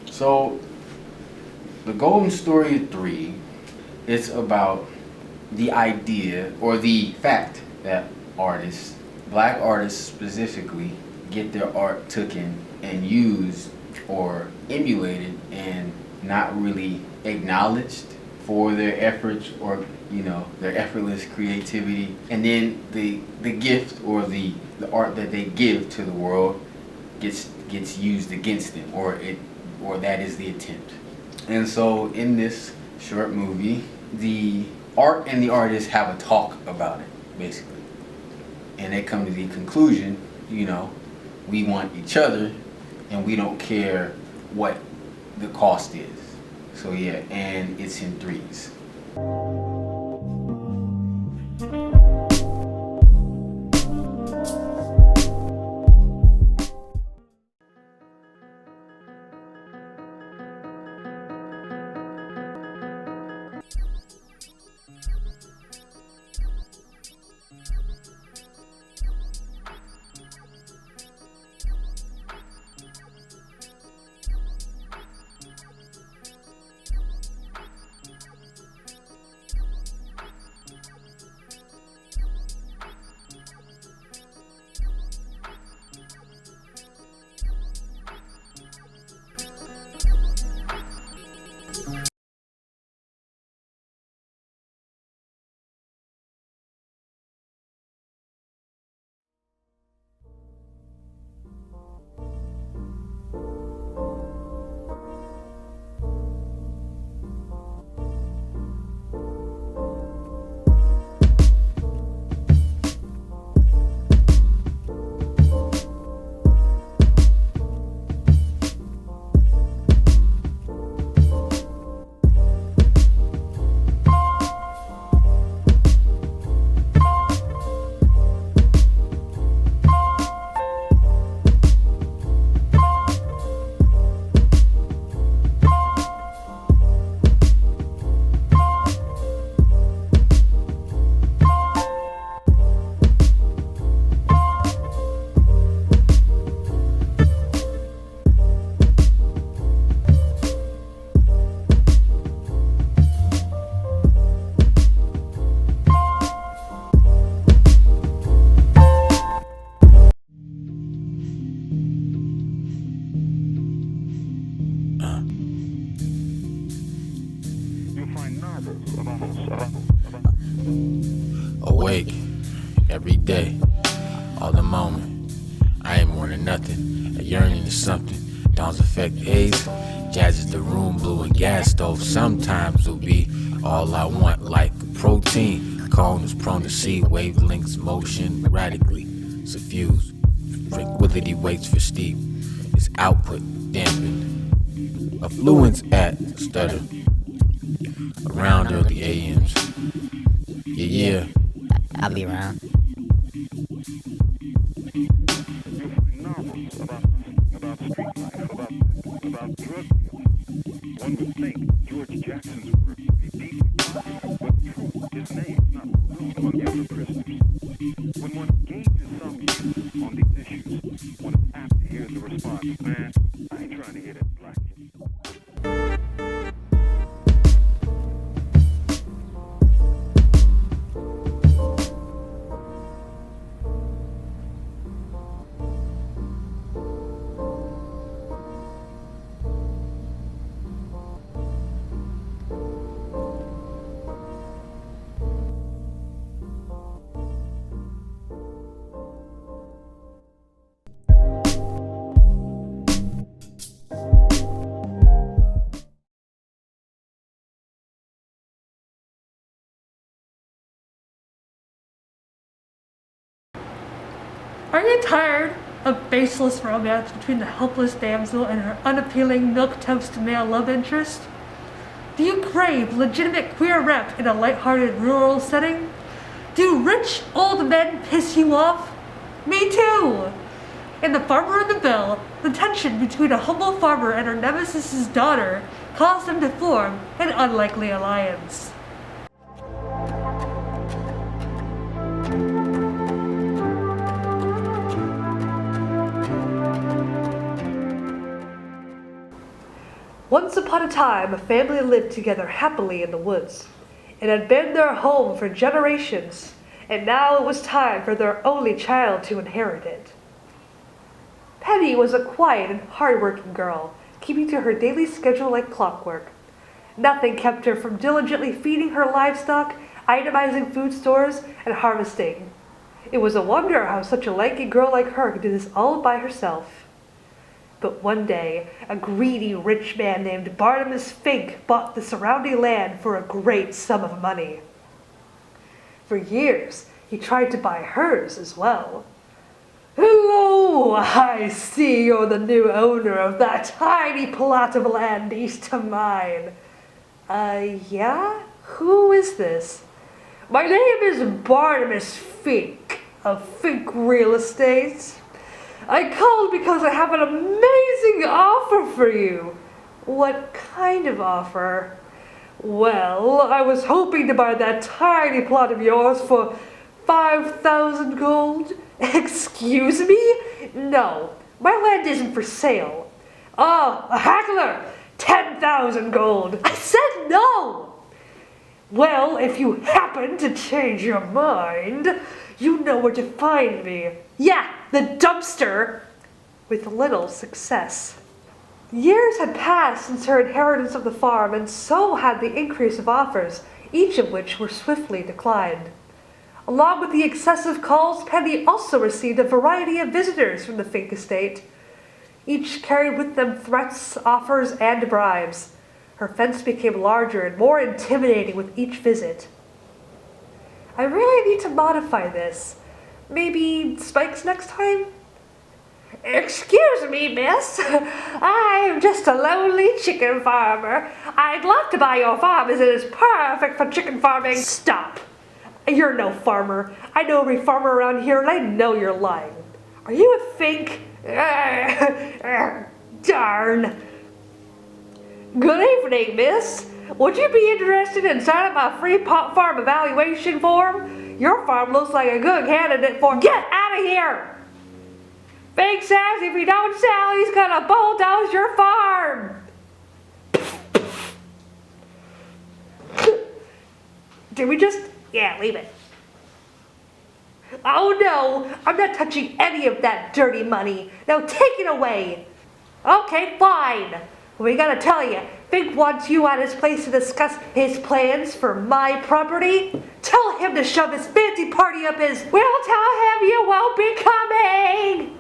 So, the Golden Story 3, it's about the idea or the fact that artists, black artists specifically, get their art taken and used or emulated and not really acknowledged for their efforts or, you know, their effortless creativity. And then the gift or the art that they give to the world gets used against them, or that is the attempt. And so in this short movie, the art and the artist have a talk about it, basically. And they come to the conclusion, you know, we want each other and we don't care what the cost is. So yeah, and it's in threes. Awake every day, all the moment. I ain't more than nothing, a yearning to something. Dawns affect AIDS, jazz is the room, blue and gas stove. Sometimes will be all I want, like protein. Cone is prone to see wavelengths, motion radically suffused. Tranquility waits for steep. Its output dampened. Affluence at stutter. Around early AMs. Yeah. I'll be around. Novels about street life, about drug dealing. One would think George Jackson's work would be deeply popular, but true, his name is not known among younger prisoners. When one engages some youth on these issues, one is apt to hear the response, man, I ain't trying to hear that black kid. Are you tired of baseless romance between the helpless damsel and her unappealing milquetoast male love interest? Do you crave legitimate queer rep in a lighthearted rural setting? Do rich old men piss you off? Me too! In The Farmer the Belle, the tension between a humble farmer and her nemesis' daughter caused them to form an unlikely alliance. Once upon a time, a family lived together happily in the woods. It had been their home for generations, and now it was time for their only child to inherit it. Penny was a quiet and hard-working girl, keeping to her daily schedule like clockwork. Nothing kept her from diligently feeding her livestock, itemizing food stores, and harvesting. It was a wonder how such a lanky girl like her could do this all by herself. But one day, a greedy rich man named Barnabas Fink bought the surrounding land for a great sum of money. For years, he tried to buy hers as well. "Hello, I see you're the new owner of that tiny plot of land east of mine." Yeah? Who is this?" "My name is Barnabas Fink, of Fink Real Estate. I called because I have an amazing offer for you." "What kind of offer?" "Well, I was hoping to buy that tiny plot of yours for 5,000 gold. "Excuse me? No, my land isn't for sale." "Oh, a haggler! 10,000 gold." "I said no." "Well, if you happen to change your mind, you know where to find me." "Yeah, the dumpster." With little success. Years had passed since her inheritance of the farm, and so had the increase of offers, each of which were swiftly declined. Along with the excessive calls, Penny also received a variety of visitors from the Fink estate. Each carried with them threats, offers, and bribes. Her fence became larger and more intimidating with each visit. "I really need to modify this. Maybe spikes next time?" "Excuse me, miss. I'm just a lonely chicken farmer. I'd love to buy your farm as it is perfect for chicken farming." "Stop. You're no farmer. I know every farmer around here, and I know you're lying. Are you a Fink?" Darn. "Good evening, miss. Would you be interested in signing my free pot farm evaluation form? Your farm looks like a good candidate for—" "Get out of here! Fink says if you don't sell, he's gonna bulldoze your farm." Did we just... Yeah, leave it. "Oh no, I'm not touching any of that dirty money. Now take it away." "Okay, fine. We gotta tell you, Fink wants you at his place to discuss his plans for my property. Tell him to shove his fancy party up his—" "We'll tell him you won't be coming."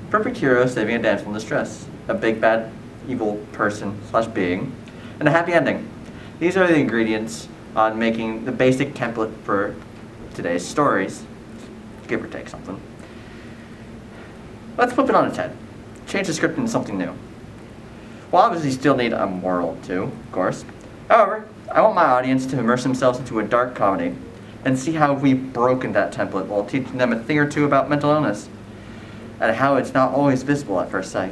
Perfect hero saving a damsel in distress, a big bad evil person / being, and a happy ending. These are the ingredients on making the basic template for today's stories, give or take something. Let's flip it on its head. Change the script into something new. We'll obviously still need a moral too, of course. However, I want my audience to immerse themselves into a dark comedy and see how we've broken that template while teaching them a thing or two about mental illness and how it's not always visible at first sight.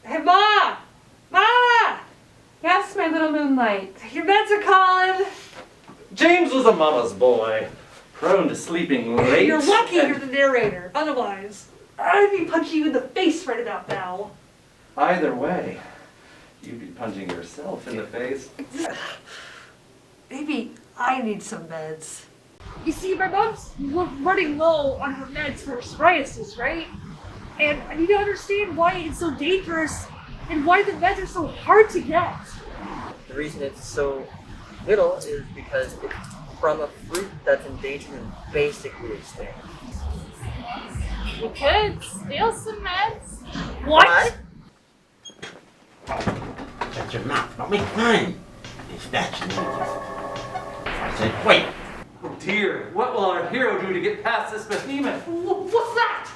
Hey, Ma! Ma! Yes, my little moonlight. Your meds are calling. James was a mama's boy, prone to sleeping late. You're lucky you're the narrator. Otherwise, I'd be punching you in the face right about now. Either way, you'd be punching yourself in the face. Maybe I need some meds. You see, my mom's running low on her meds for psoriasis, right? And I need to understand why it's so dangerous And why the meds are so hard to get? The reason it's so little is because it's from a fruit that's endangered and basically extinct. You could steal some meds. What? Shut your mouth. Don't make fun. It's that's needed. I said, wait. Oh dear, what will our hero do to get past this behemoth? What's that?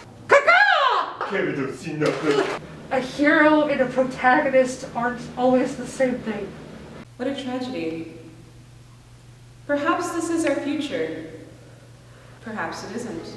A hero and a protagonist aren't always the same thing. What a tragedy. Perhaps this is our future. Perhaps it isn't.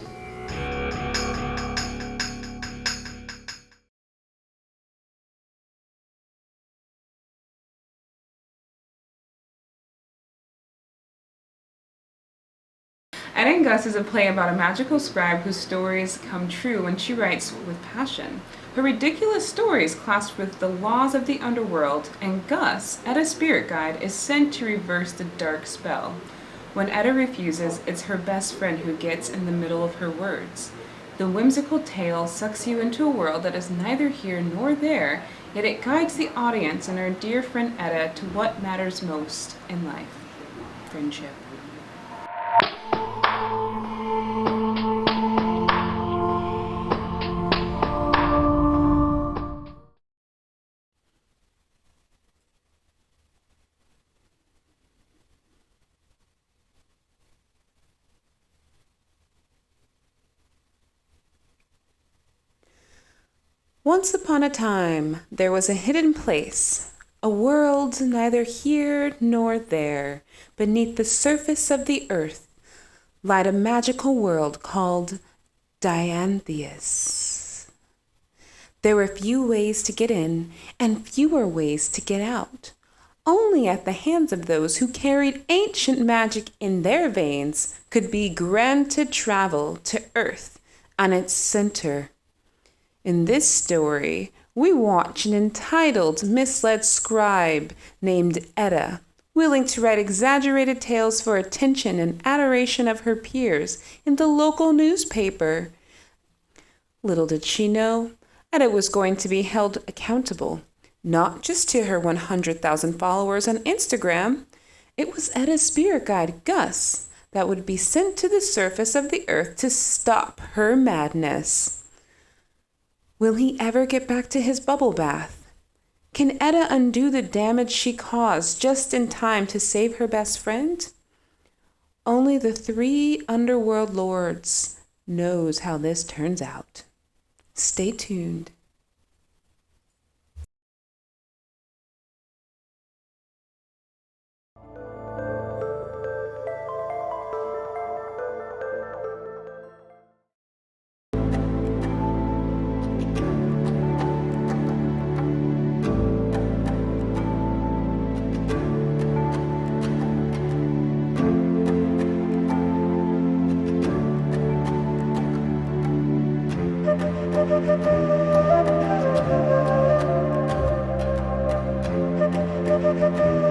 Etta and Gus is a play about a magical scribe whose stories come true when she writes with passion. Her ridiculous stories clash with the laws of the underworld, and Gus, Etta's spirit guide, is sent to reverse the dark spell. When Etta refuses, it's her best friend who gets in the middle of her words. The whimsical tale sucks you into a world that is neither here nor there, yet it guides the audience and our dear friend Etta to what matters most in life: friendship. Once upon a time, there was a hidden place, a world neither here nor there. Beneath the surface of the earth lied a magical world called Diantheus. There were few ways to get in and fewer ways to get out. Only at the hands of those who carried ancient magic in their veins could be granted travel to Earth and its center. In this story, we watch an entitled, misled scribe named Etta, willing to write exaggerated tales for attention and adoration of her peers in the local newspaper. Little did she know, Etta was going to be held accountable, not just to her 100,000 followers on Instagram. It was Etta's spirit guide, Gus, that would be sent to the surface of the earth to stop her madness. Will he ever get back to his bubble bath? Can Etta undo the damage she caused just in time to save her best friend? Only the 3 underworld lords knows how this turns out. Stay tuned. Thank you.